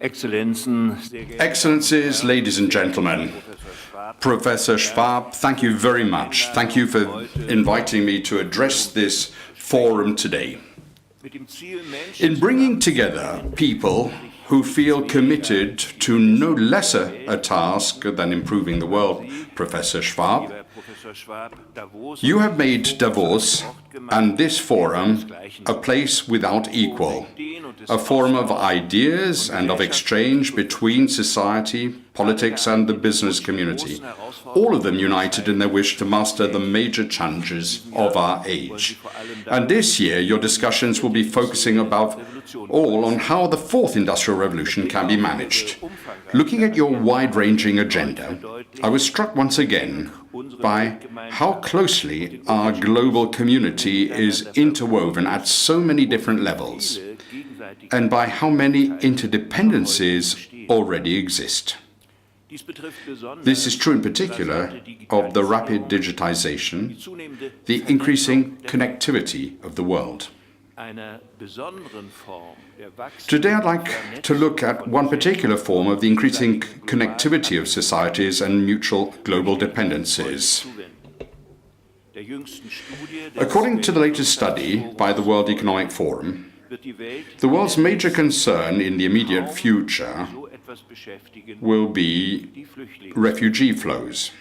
Excellencies, ladies and gentlemen, Professor Schwab, thank you very much. Thank you for inviting me to address this forum today. In bringing together people who feel committed to no lesser a task than improving the world, Professor Schwab, you have made Davos and this forum a place without equal, a forum of ideas and of exchange between society, politics and the business community, all of them united in their wish to master the major challenges of our age. And this year your discussions will be focusing above all on how the fourth industrial revolution can be managed. Looking at your wide-ranging agenda, I was struck once again by how closely our global community is interwoven at so many different levels, and by how many interdependencies already exist. This is true in particular of the rapid digitization, the increasing connectivity of the world. Today I'd like to look at one particular form of the increasing connectivity of societies and mutual global dependencies. According to the latest study by the World Economic Forum, the world's major concern in the immediate future will be refugee flows.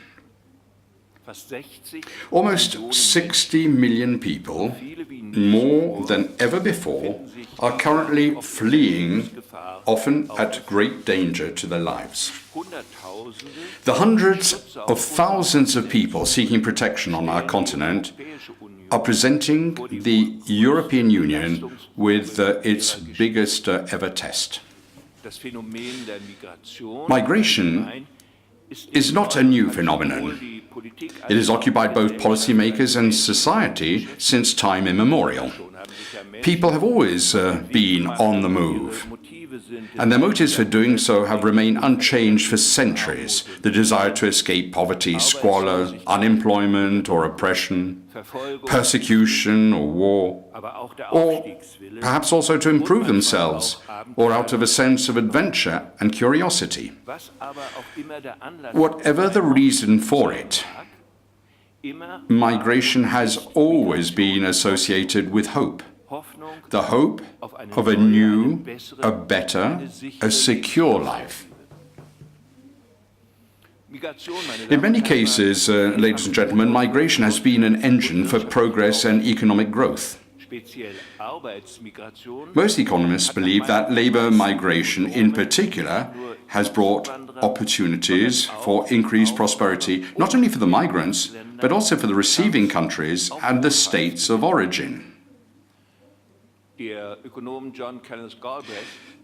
Almost 60 million people, more than ever before, are currently fleeing, often at great danger to their lives. The hundreds of thousands of people seeking protection on our continent are presenting the European Union with its biggest ever test. Migration is not a new phenomenon. It has occupied both policymakers and society since time immemorial. People have always been on the move, and their motives for doing so have remained unchanged for centuries. The desire to escape poverty, squalor, unemployment or oppression, persecution or war, or perhaps also to improve themselves, or out of a sense of adventure and curiosity. Whatever the reason for it, migration has always been associated with hope. The hope of a new, a better, a secure life. In many cases, ladies and gentlemen, migration has been an engine for progress and economic growth. Most economists believe that labor migration in particular has brought opportunities for increased prosperity, not only for the migrants, but also for the receiving countries and the states of origin. The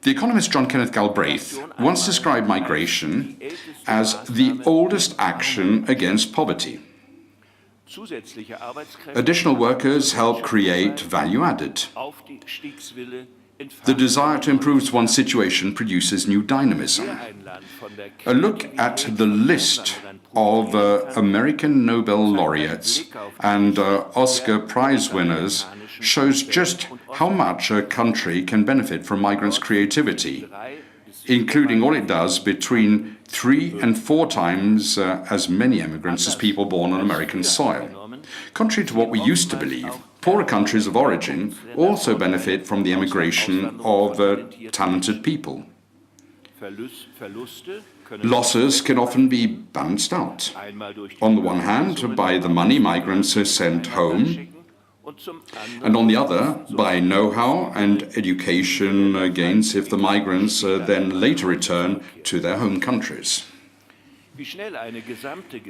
economist John Kenneth Galbraith once described migration as the oldest action against poverty. Additional workers help create value added. The desire to improve one's situation produces new dynamism. A look at the list of American Nobel laureates and Oscar Prize winners shows just how much a country can benefit from migrants' creativity, including all it does between 3 and 4 times as many immigrants as people born on American soil. Contrary to what we used to believe, poorer countries of origin also benefit from the immigration of talented people. Losses can often be balanced out. On the one hand, by the money migrants are sent home, and on the other, by know-how and education gains if the migrants then later return to their home countries.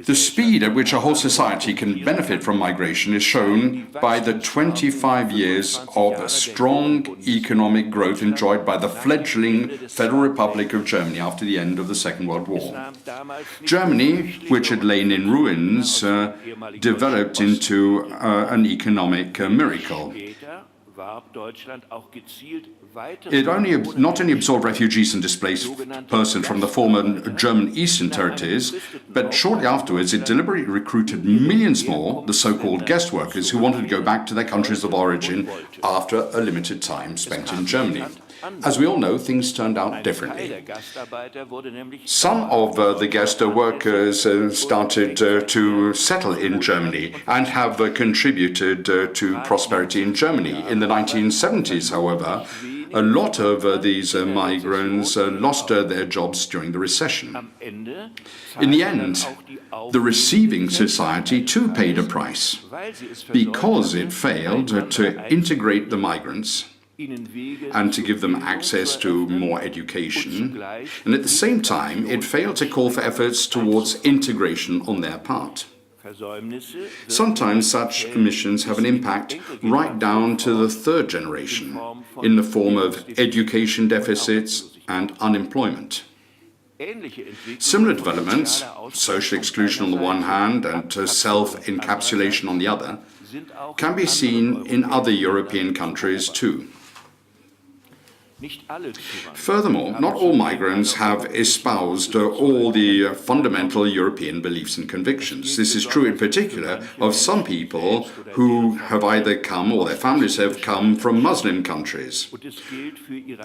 The speed at which a whole society can benefit from migration is shown by the 25 years of strong economic growth enjoyed by the fledgling Federal Republic of Germany after the end of the Second World War. Germany, which had lain in ruins, developed into an economic miracle. It not only absorbed refugees and displaced persons from the former German Eastern territories, but shortly afterwards it deliberately recruited millions more, the so-called guest workers, who wanted to go back to their countries of origin after a limited time spent in Germany. As we all know, things turned out differently. Some of the guest workers started to settle in Germany and have contributed to prosperity in Germany. In the 1970s, however, a lot of these migrants lost their jobs during the recession. In the end, the receiving society too paid a price because it failed to integrate the migrants and to give them access to more education, and at the same time it failed to call for efforts towards integration on their part. Sometimes such omissions have an impact right down to the third generation in the form of education deficits and unemployment. Similar developments, social exclusion on the one hand and self-encapsulation on the other, can be seen in other European countries too. Furthermore, not all migrants have espoused all the fundamental European beliefs and convictions. This is true in particular of some people who have either come or their families have come from Muslim countries.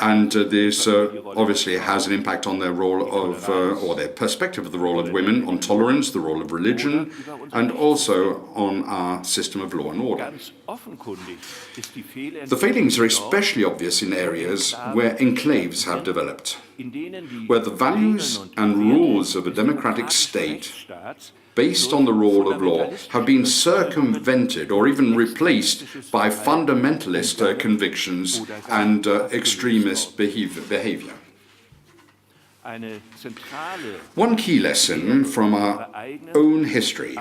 And this obviously has an impact on their role of, or their perspective of the role of women, on tolerance, the role of religion, and also on our system of law and order. The failings are especially obvious in areas where enclaves have developed, where the values and rules of a democratic state, based on the rule of law, have been circumvented or even replaced by fundamentalist convictions and extremist behavior. One key lesson from our own history,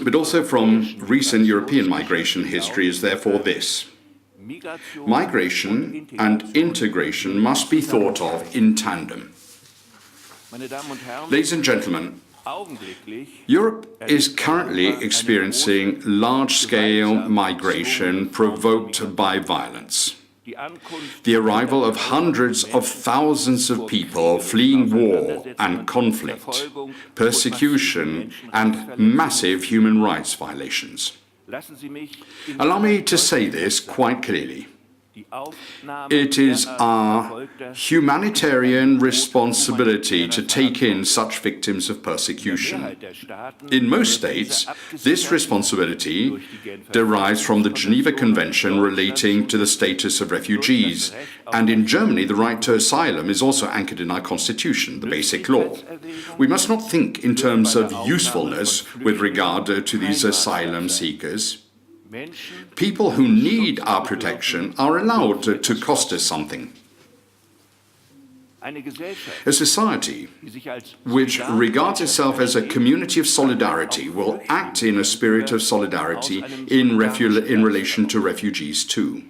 but also from recent European migration history, is therefore this. Migration and integration must be thought of in tandem. Ladies and gentlemen, Europe is currently experiencing large-scale migration provoked by violence. The arrival of hundreds of thousands of people fleeing war and conflict, persecution, and massive human rights violations. Allow me to say this quite clearly. It is our humanitarian responsibility to take in such victims of persecution. In most states, this responsibility derives from the Geneva Convention relating to the status of refugees, and in Germany the right to asylum is also anchored in our constitution, the basic law. We must not think in terms of usefulness with regard to these asylum seekers. People who need our protection are allowed to cost us something. A society which regards itself as a community of solidarity will act in a spirit of solidarity in relation to refugees too.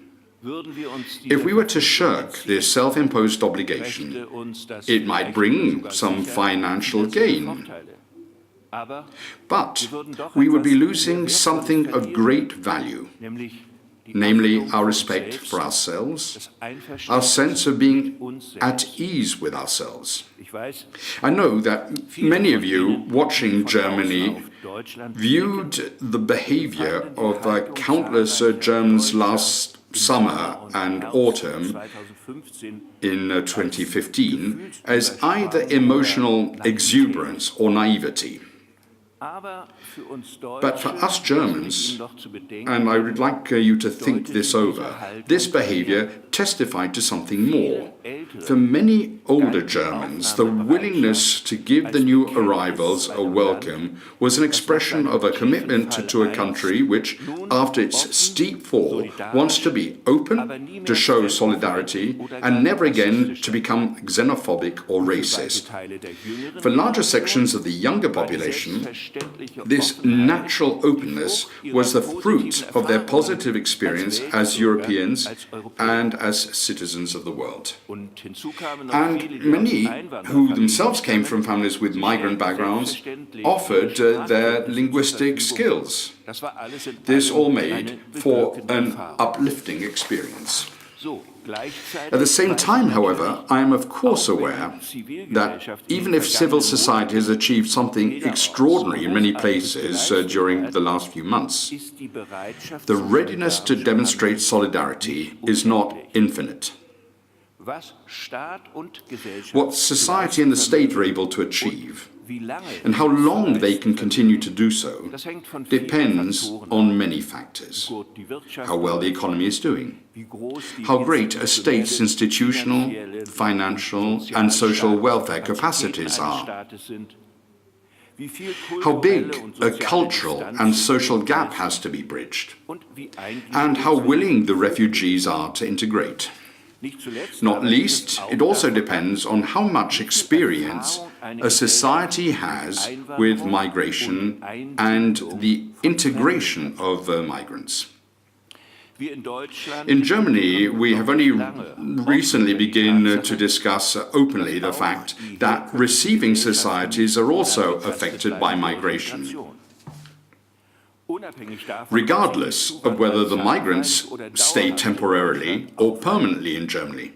If we were to shirk this self-imposed obligation, it might bring some financial gain. But we would be losing something of great value, namely our respect for ourselves, our sense of being at ease with ourselves. I know that many of you watching Germany viewed the behavior of countless Germans last summer and autumn in 2015 as either emotional exuberance or naivety. But for us Germans, and I would like you to think this over, this behavior testified to something more. For many older Germans, the willingness to give the new arrivals a welcome was an expression of a commitment to a country which, after its steep fall, wants to be open, to show solidarity, and never again to become xenophobic or racist. For larger sections of the younger population, this natural openness was the fruit of their positive experience as Europeans and as citizens of the world. And many who themselves came from families with migrant backgrounds offered their linguistic skills. This all made for an uplifting experience. At the same time, however, I am of course aware that even if civil society has achieved something extraordinary in many places during the last few months, the readiness to demonstrate solidarity is not infinite. What society and the state are able to achieve, and how long they can continue to do so, depends on many factors. How well the economy is doing, how great a state's institutional, financial and social welfare capacities are, how big a cultural and social gap has to be bridged, and how willing the refugees are to integrate. Not least, it also depends on how much experience a society has with migration and the integration of migrants. In Germany, we have only recently begun to discuss openly the fact that receiving societies are also affected by migration. Regardless of whether the migrants stay temporarily or permanently in Germany,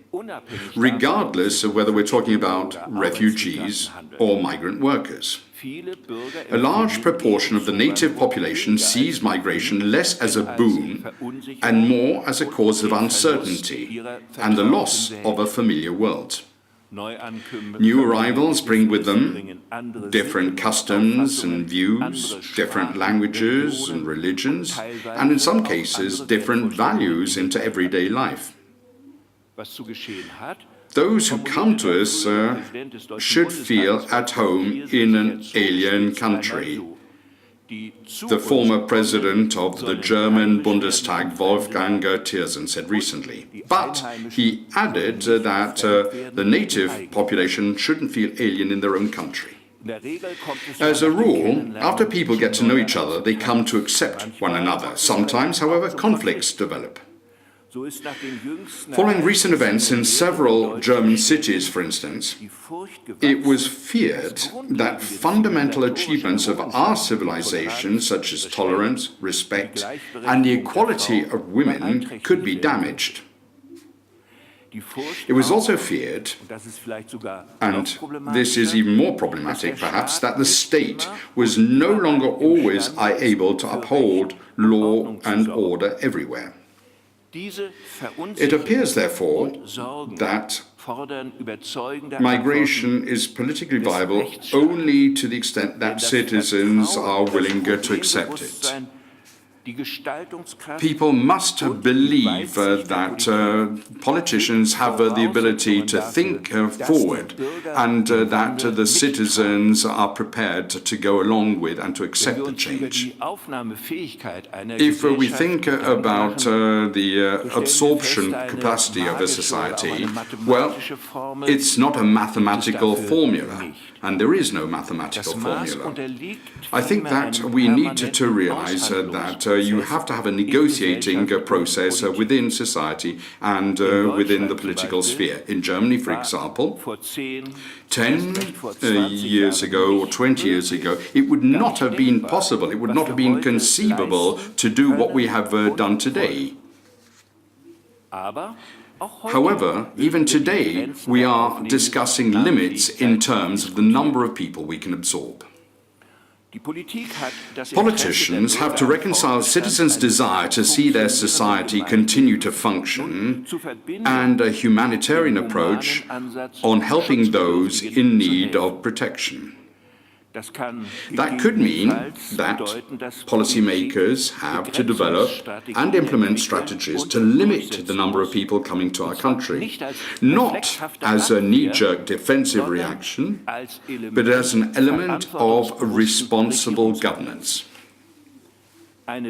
regardless of whether we're talking about refugees or migrant workers. A large proportion of the native population sees migration less as a boon and more as a cause of uncertainty and the loss of a familiar world. New arrivals bring with them different customs and views, different languages and religions, and in some cases different values into everyday life. Those who come to us should feel at home in an alien country. The former president of the German Bundestag, Wolfgang Thiersen, said recently. But he added that the native population shouldn't feel alien in their own country. As a rule, after people get to know each other, they come to accept one another. Sometimes, however, conflicts develop. Following recent events in several German cities, for instance, it was feared that fundamental achievements of our civilization, such as tolerance, respect, and the equality of women, could be damaged. It was also feared, and this is even more problematic perhaps, that the state was no longer always able to uphold law and order everywhere. It appears, therefore, that migration is politically viable only to the extent that citizens are willing to accept it. People must believe that politicians have the ability to think forward and that the citizens are prepared to go along with and to accept the change. If we think about the absorption capacity of a society, well, it's not a mathematical formula, and there is no mathematical formula. I think that we need to realize that you have to have a negotiating process within society and within the political sphere. In Germany, for example, 10 years ago or 20 years ago, it would not have been possible, it would not have been conceivable to do what we have done today. However, even today, we are discussing limits in terms of the number of people we can absorb. Politicians have to reconcile citizens' desire to see their society continue to function and a humanitarian approach on helping those in need of protection. That could mean that policymakers have to develop and implement strategies to limit the number of people coming to our country, not as a knee-jerk defensive reaction, but as an element of responsible governance. A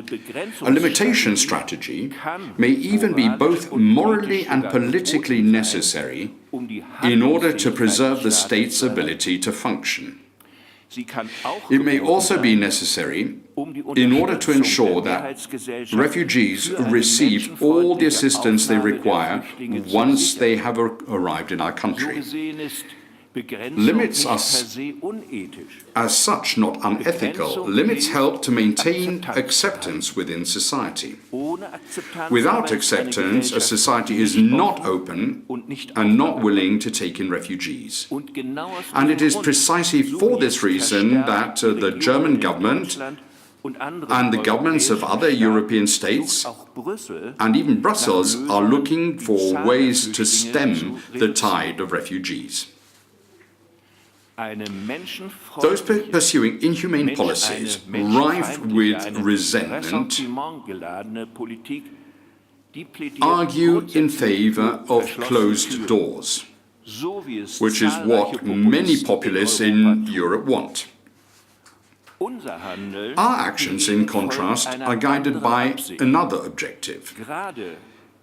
limitation strategy may even be both morally and politically necessary in order to preserve the state's ability to function. It may also be necessary in order to ensure that refugees receive all the assistance they require once they have arrived in our country. Limits are as such not unethical. Limits help to maintain acceptance within society. Without acceptance, a society is not open and not willing to take in refugees. And it is precisely for this reason that the German government And the governments of other European states and even Brussels are looking for ways to stem the tide of refugees. Those pursuing inhumane policies, rife with resentment, argue in favor of closed doors, which is what many populists in Europe want. Our actions, in contrast, are guided by another objective,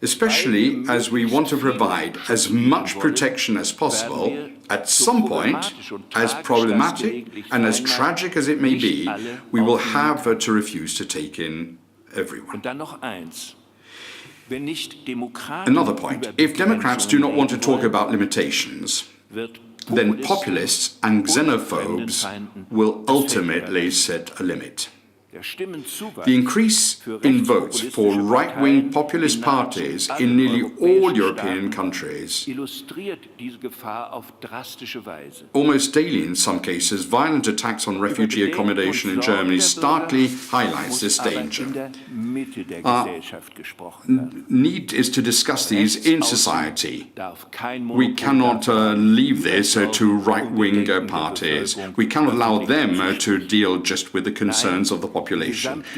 especially as we want to provide as much protection as possible. At some point, as problematic and as tragic as it may be, we will have to refuse to take in everyone. Another point, if Democrats do not want to talk about limitations, then populists and xenophobes will ultimately set a limit. The increase in votes for right-wing populist parties in nearly all European countries, almost daily in some cases, violent attacks on refugee accommodation in Germany starkly highlights this danger. Our need is to discuss these in society. We cannot leave this to right-wing parties. We cannot allow them to deal just with the concerns of the population.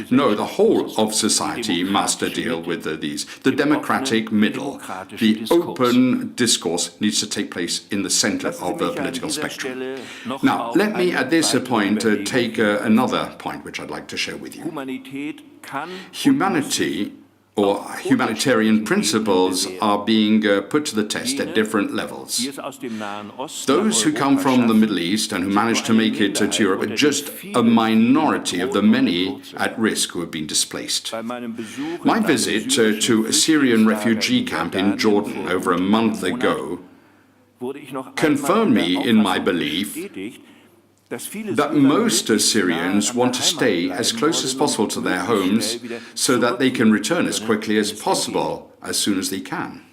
No, the whole of society must deal with these. The democratic middle, the open discourse needs to take place in the center of the political spectrum. Now, let me at this point take another point which I'd like to share with you. Humanity or humanitarian principles are being put to the test at different levels. Those who come from the Middle East and who manage to make it to Europe are just a minority of the many at risk who have been displaced. My visit to a Syrian refugee camp in Jordan over a month ago confirmed me in my belief that most Syrians want to stay as close as possible to their homes so that they can return as quickly as possible, as soon as they can.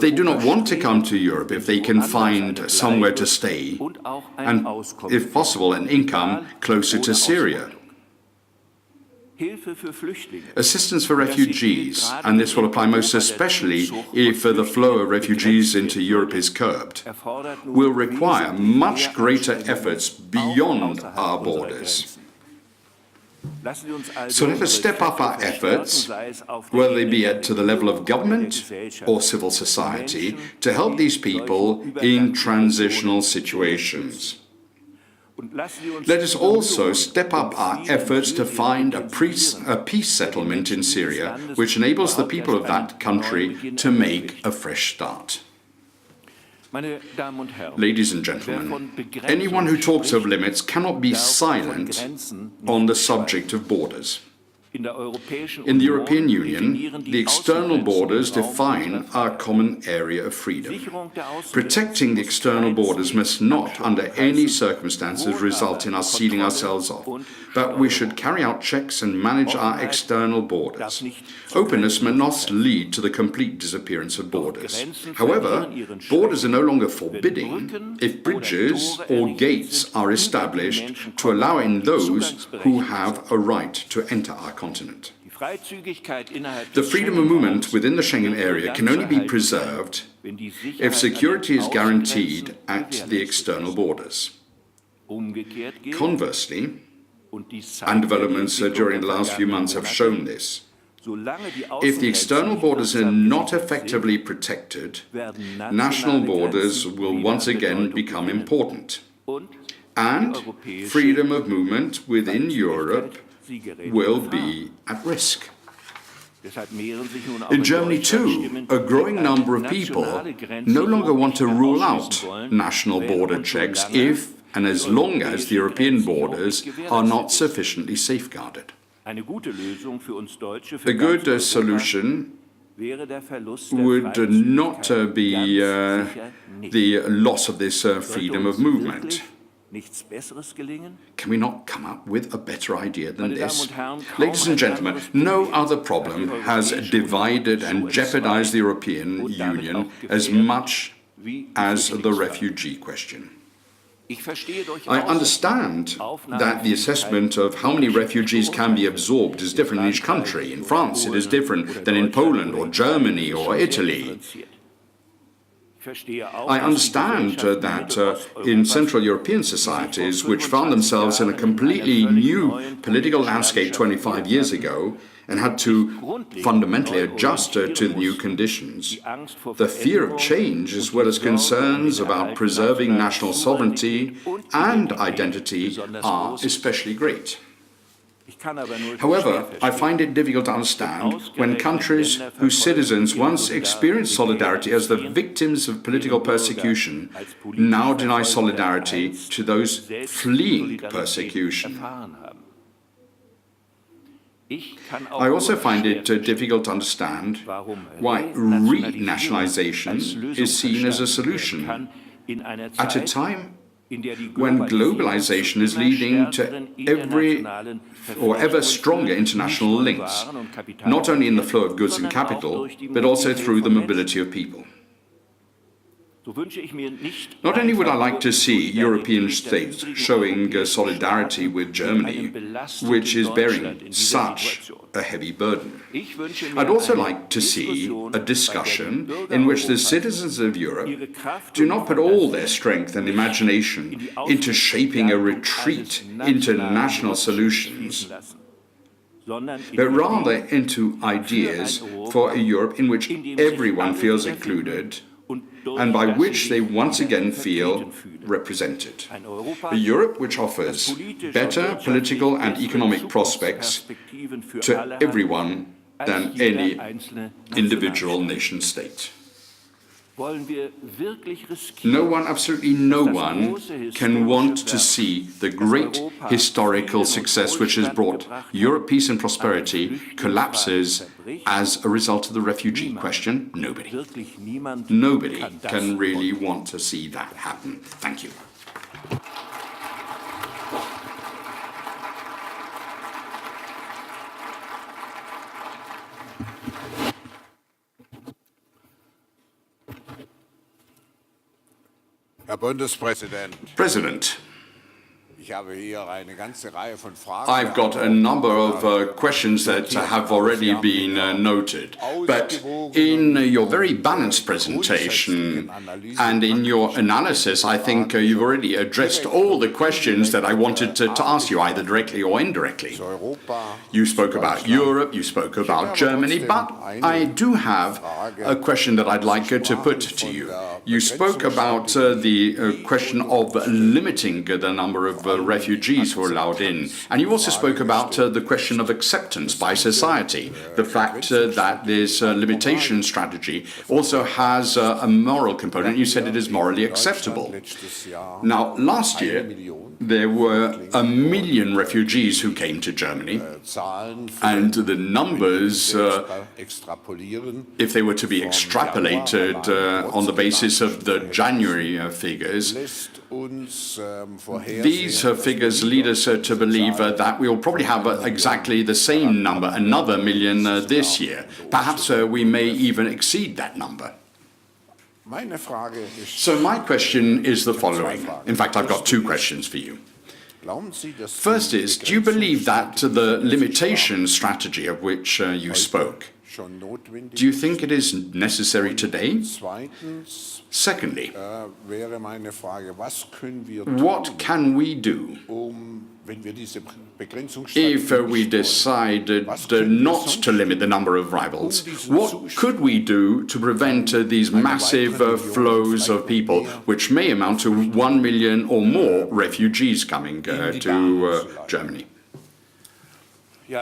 They do not want to come to Europe if they can find somewhere to stay and, if possible, an income closer to Syria. Assistance for refugees, and this will apply most especially if the flow of refugees into Europe is curbed, will require much greater efforts beyond our borders. So let us step up our efforts, whether they be to the level of government or civil society, to help these people in transitional situations. Let us also step up our efforts to find a peace settlement in Syria, which enables the people of that country to make a fresh start. Ladies and gentlemen, anyone who talks of limits cannot be silent on the subject of borders. In the European Union, the external borders define our common area of freedom. Protecting the external borders must not, under any circumstances, result in us sealing ourselves off, but we should carry out checks and manage our external borders. Openness must not lead to the complete disappearance of borders. However, borders are no longer forbidding if bridges or gates are established to allow in those who have a right to enter our continent. The freedom of movement within the Schengen area can only be preserved if security is guaranteed at the external borders. Conversely, and developments during the last few months have shown this, if the external borders are not effectively protected, national borders will once again become important, and freedom of movement within Europe will be at risk. In Germany too, a growing number of people no longer want to rule out national border checks if and as long as the European borders are not sufficiently safeguarded. A good solution would not be the loss of this freedom of movement. Can we not come up with a better idea than this? Ladies and gentlemen, no other problem has divided and jeopardized the European Union as much as the refugee question. I understand that the assessment of how many refugees can be absorbed is different in each country. In France, it is different than in Poland or Germany or Italy. I understand that in Central European societies, which found themselves in a completely new political landscape 25 years ago, and had to fundamentally adjust to the new conditions. The fear of change, as well as concerns about preserving national sovereignty and identity, are especially great. However, I find it difficult to understand when countries whose citizens once experienced solidarity as the victims of political persecution now deny solidarity to those fleeing persecution. I also find it difficult to understand why renationalization is seen as a solution at a time when globalization is leading to ever stronger international links, not only in the flow of goods and capital, but also through the mobility of people. Not only would I like to see European states showing solidarity with Germany, which is bearing such a heavy burden. I'd also like to see a discussion in which the citizens of Europe do not put all their strength and imagination into shaping a retreat into national solutions, but rather into ideas for a Europe in which everyone feels included and by which they once again feel represented. A Europe which offers better political and economic prospects to everyone than any individual nation state. No one, absolutely no one, can want to see the great historical success which has brought Europe peace and prosperity collapses as a result of the refugee question. Nobody. Nobody can really want to see that happen. Thank you. Herr Bundespräsident, President, I've got a number of questions that have already been noted, but in your very balanced presentation and in your analysis, I think you've already addressed all the questions that I wanted to ask you, either directly or indirectly. You spoke about Europe, you spoke about Germany, but I do have a question that I'd like to put to you. You spoke about the question of limiting the number of refugees who are allowed in. And you also spoke about the question of acceptance by society, the fact that this limitation strategy also has a moral component. You said it is morally acceptable. Now, last year, there were 1 million refugees who came to Germany, and the numbers, if they were to be extrapolated on the basis of the January figures, these figures lead us to believe that we will probably have exactly the same number, another 1 million this year. Perhaps we may even exceed that number. So my question is the following. In fact, I've got two questions for you. First is, do you believe that the limitation strategy of which you spoke, do you think it is necessary today? Secondly, what can we do if we decide not to limit the number of rivals? What could we do to prevent these massive flows of people, which may amount to 1 million or more refugees coming to Germany? In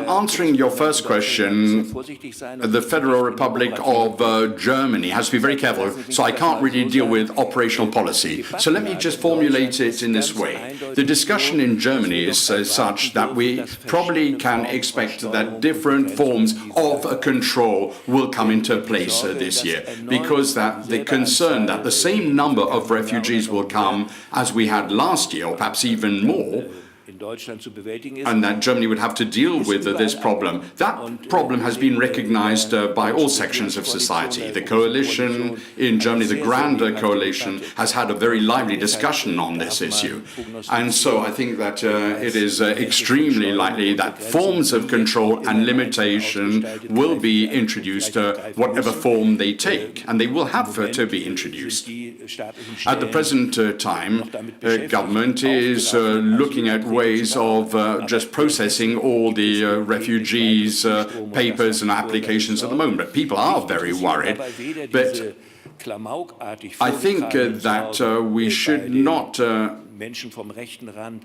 answering your first question, the Federal Republic of Germany has to be very careful, so I can't really deal with operational policy. So let me just formulate it in this way. The discussion in Germany is such that we probably can expect that different forms of control will come into place this year, because the concern that the same number of refugees will come as we had last year, or perhaps even more, and that Germany would have to deal with this problem. That problem has been recognized by all sections of society. The coalition in Germany, the Grand Coalition, has had a very lively discussion on this issue. And so I think that it is extremely likely that forms of control and limitation will be introduced, whatever form they take, and they will have to be introduced. At the present time, government is looking at ways of just processing all the refugees' papers and applications at the moment. But people are very worried. But I think that we should not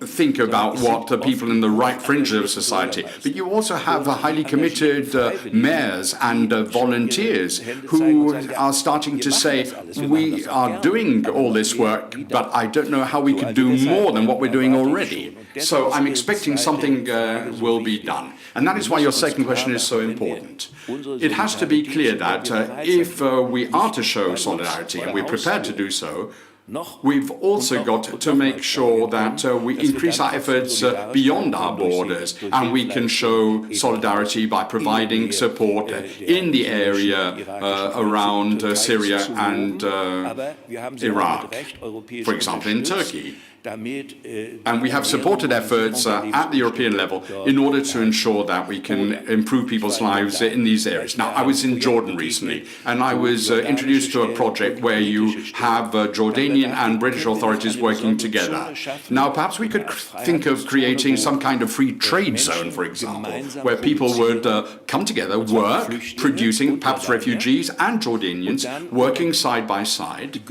think about what the people in the right fringe of society. But you also have highly committed mayors and volunteers who are starting to say, we are doing all this work, but I don't know how we could do more than what we're doing already. So I'm expecting something will be done. And that is why your second question is so important. It has to be clear that if we are to show solidarity, and we're prepared to do so, we've also got to make sure that we increase our efforts beyond our borders, and we can show solidarity by providing support in the area around Syria and Iraq, for example, in Turkey. And we have supported efforts at the European level in order to ensure that we can improve people's lives in these areas. Now, I was in Jordan recently, and I was introduced to a project where you have Jordanian and British authorities working together. Now, perhaps we could think of creating some kind of free trade zone, for example, where people would come together, work, producing perhaps refugees and Jordanians working side by side,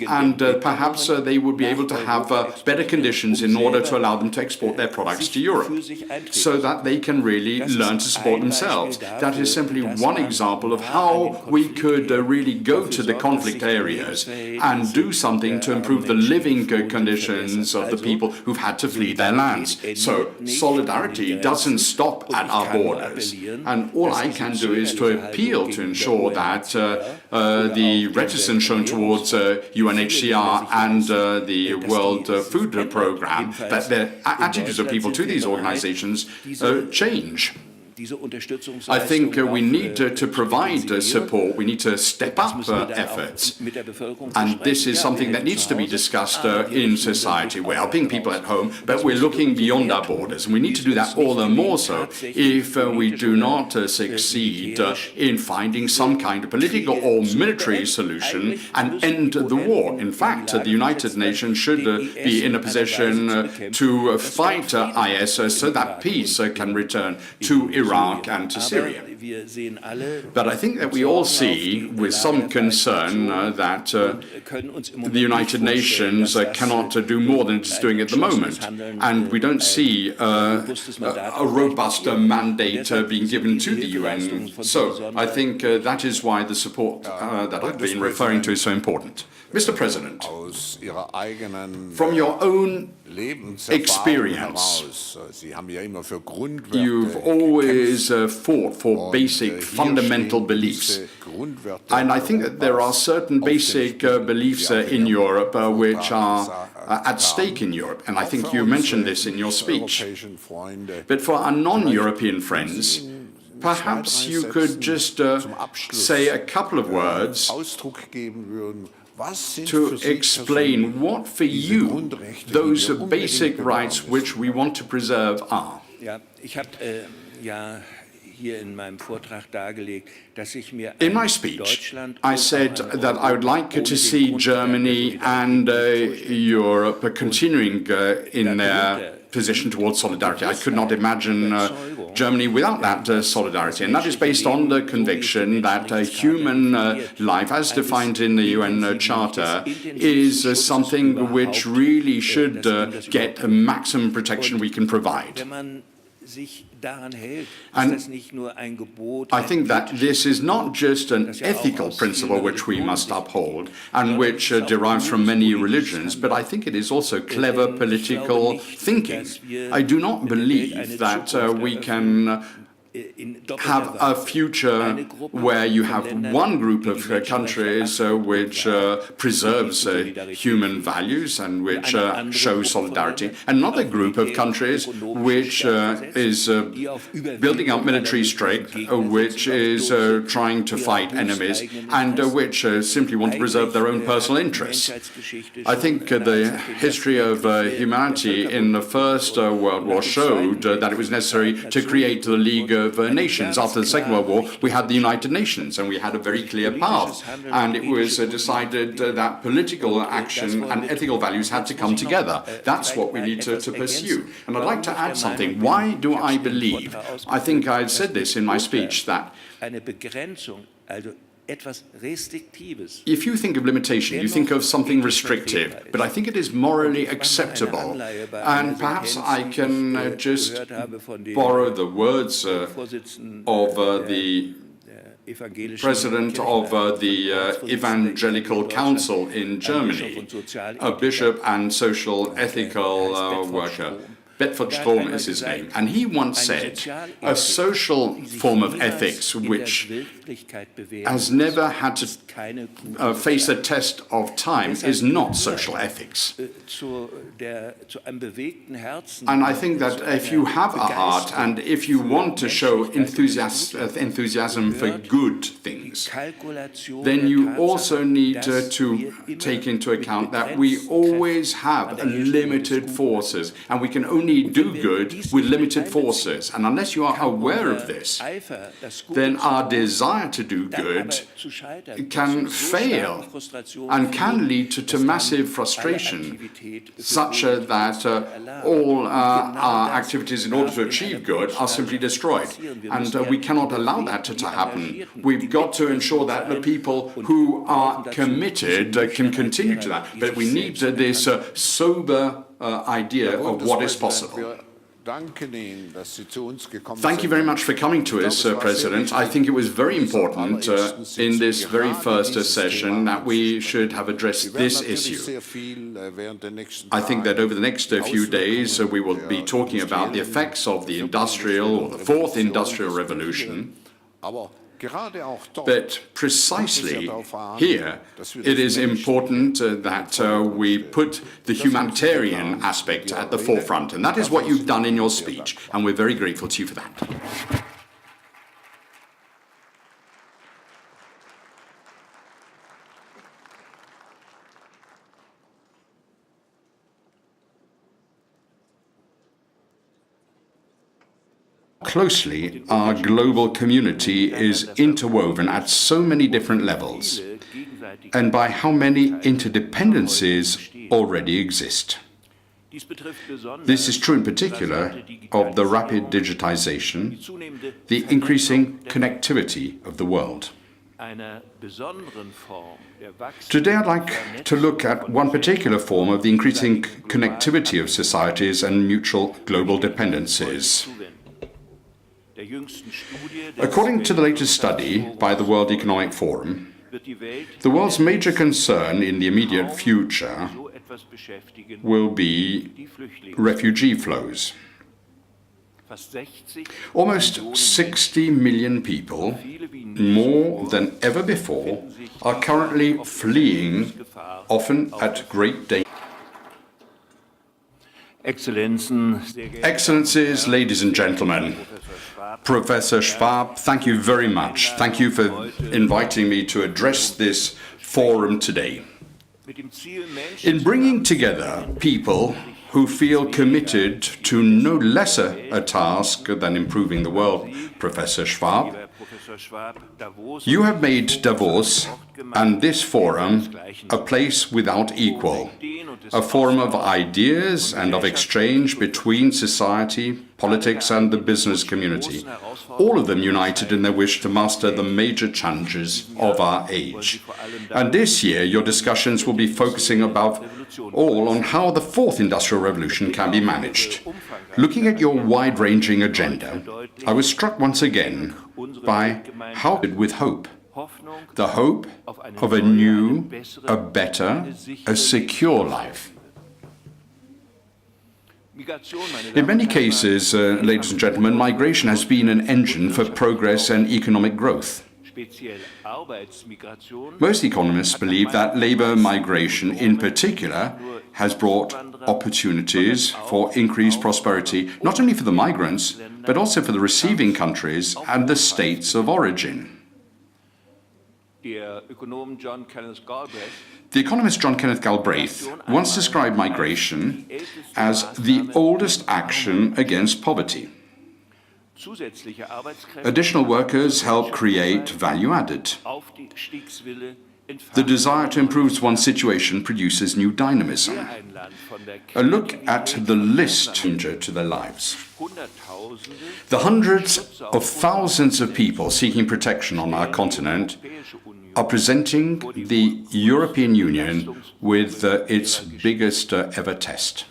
and perhaps they would be able to have better conditions in order to allow them to export their products to Europe, so that they can really learn to support themselves. That is simply one example of how we could really go to the conflict areas and do something to improve the living conditions of the people who've had to flee their lands. So solidarity doesn't stop at our borders. And all I can do is to appeal to ensure that the reticence shown towards UNHCR and the World Food Program, that the attitudes of people to these organizations change. I think we need to provide support, we need to step up efforts, and this is something that needs to be discussed in society. We're helping people at home, but we're looking beyond our borders, and we need to do that all the more so if we do not succeed in finding some kind of political or military solution and end the war. In fact, the United Nations should be in a position to fight IS so that peace can return to Iraq and to Syria. But I think that we all see with some concern that the United Nations cannot do more than it's doing at the moment. And we don't see a robust mandate being given to the UN. So I think that is why the support that I've been referring to is so important. Mr. President, from your own experience, you've always fought for basic fundamental beliefs. And I think that there are certain basic beliefs in Europe which are at stake in Europe. And I think you mentioned this in your speech. But for our non-European friends, perhaps you could just say a couple of words to explain what for you those basic rights which we want to preserve are. In my speech, I said that I would like to see Germany and Europe continuing in their position towards solidarity. I could not imagine Germany without that solidarity, and that is based on the conviction that human life, as defined in the UN Charter, is something which really should get a maximum protection we can provide. And I think that this is not just an ethical principle which we must uphold and which derives from many religions, but I think it is also clever political thinking. I do not believe that we can have a future where you have one group of countries which preserves human values and which shows solidarity, another group of countries which is building up military strength, which is trying to fight enemies, and which simply want to preserve their own personal interests. I think the history of humanity in the First World War showed that it was necessary to create the League of Nations. After the Second World War, we had the United Nations, and we had a very clear path. And it was decided that political action and ethical values had to come together. That's what we need to pursue. And I'd like to add something. Why do I believe? I think I said this in my speech, that if you think of limitation, you think of something restrictive, but I think it is morally acceptable. And perhaps I can just borrow the words of the President of the Evangelical Council in Germany, a bishop and social ethical worker. Bedford-Strom is his name, and he once said, a social form of ethics which has never had to face the test of time is not social ethics. And I think that if you have a heart and if you want to show enthusiasm for good things, then you also need to take into account that we always have limited forces, and we can only do good with limited forces. And unless you are aware of this, then our desire to do good can fail and can lead to massive frustration, such that all our activities in order to achieve good are simply destroyed. And we cannot allow that to happen. We've got to ensure that the people who are committed can continue to that. But we need this sober idea of what is possible. Thank you very much for coming to us, President. I think it was very important in this very first session that we should have addressed this issue. I think that over the next few days we will be talking about the effects of the industrial or the fourth industrial revolution. But precisely here, it is important that we put the humanitarian aspect at the forefront, and that is what you've done in your speech, and we're very grateful to you for that. Closely, our global community is interwoven at so many different levels, and by how many interdependencies already exist. This is true in particular of the rapid digitization, the increasing connectivity of the world. Today I'd like to look at one particular form of the increasing connectivity of societies and mutual global dependencies. According to the latest study by the World Economic Forum, the world's major concern in the immediate future will be refugee flows. Almost 60 million people, more than ever before, are currently fleeing, often at great danger. Excellencies, ladies and gentlemen, Professor Schwab, thank you very much. Thank you for inviting me to address this forum today. In bringing together people who feel committed to no lesser a task than improving the world, Professor Schwab, you have made Davos and this forum a place without equal, a forum of ideas and of exchange between society, politics and the business community, all of them united in their wish to master the major challenges of our age. And this year your discussions will be focusing above all on how the fourth industrial revolution can be managed. Looking at your wide-ranging agenda, I was struck once again by how with hope. The hope of a new, a better, a secure life. In many cases, ladies and gentlemen, migration has been an engine for progress and economic growth. Most economists believe that labor migration in particular has brought opportunities for increased prosperity, not only for the migrants, but also for the receiving countries and the states of origin. The economist John Kenneth Galbraith once described migration as the oldest action against poverty. Additional workers help create value added. The desire to improve one's situation produces new dynamism. A look at the list to their lives. The hundreds of thousands of people seeking protection on our continent are presenting the European Union with its biggest ever test.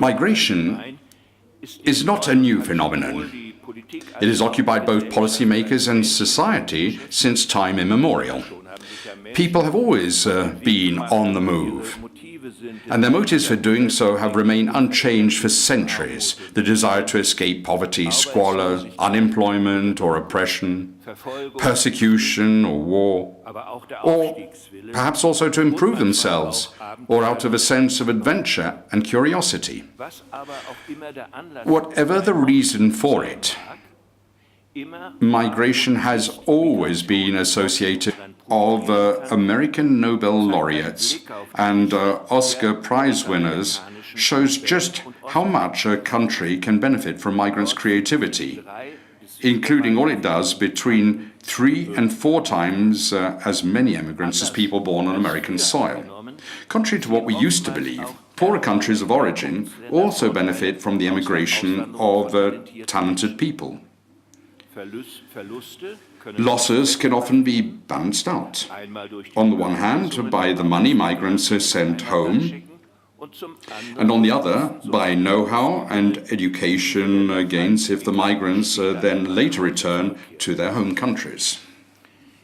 Migration is not a new phenomenon. It has occupied both policymakers and society since time immemorial. People have always been on the move, and their motives for doing so have remained unchanged for centuries. The desire to escape poverty, squalor, unemployment or oppression, persecution or war, or perhaps also to improve themselves, or out of a sense of adventure and curiosity. Whatever the reason for it, migration has always been associated of American Nobel laureates and Oscar Prize winners, shows just how much a country can benefit from migrants' creativity, including all it does between 3 and 4 times as many immigrants as people born on American soil. Contrary to what we used to believe, poorer countries of origin also benefit from the immigration of talented people. Losses can often be balanced out. On the one hand, by the money migrants sent home, and on the other, by know-how and education gains if the migrants then later return to their home countries.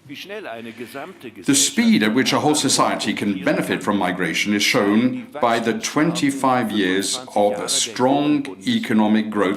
The speed at which a whole society can benefit from migration is shown by the 25 years of strong economic growth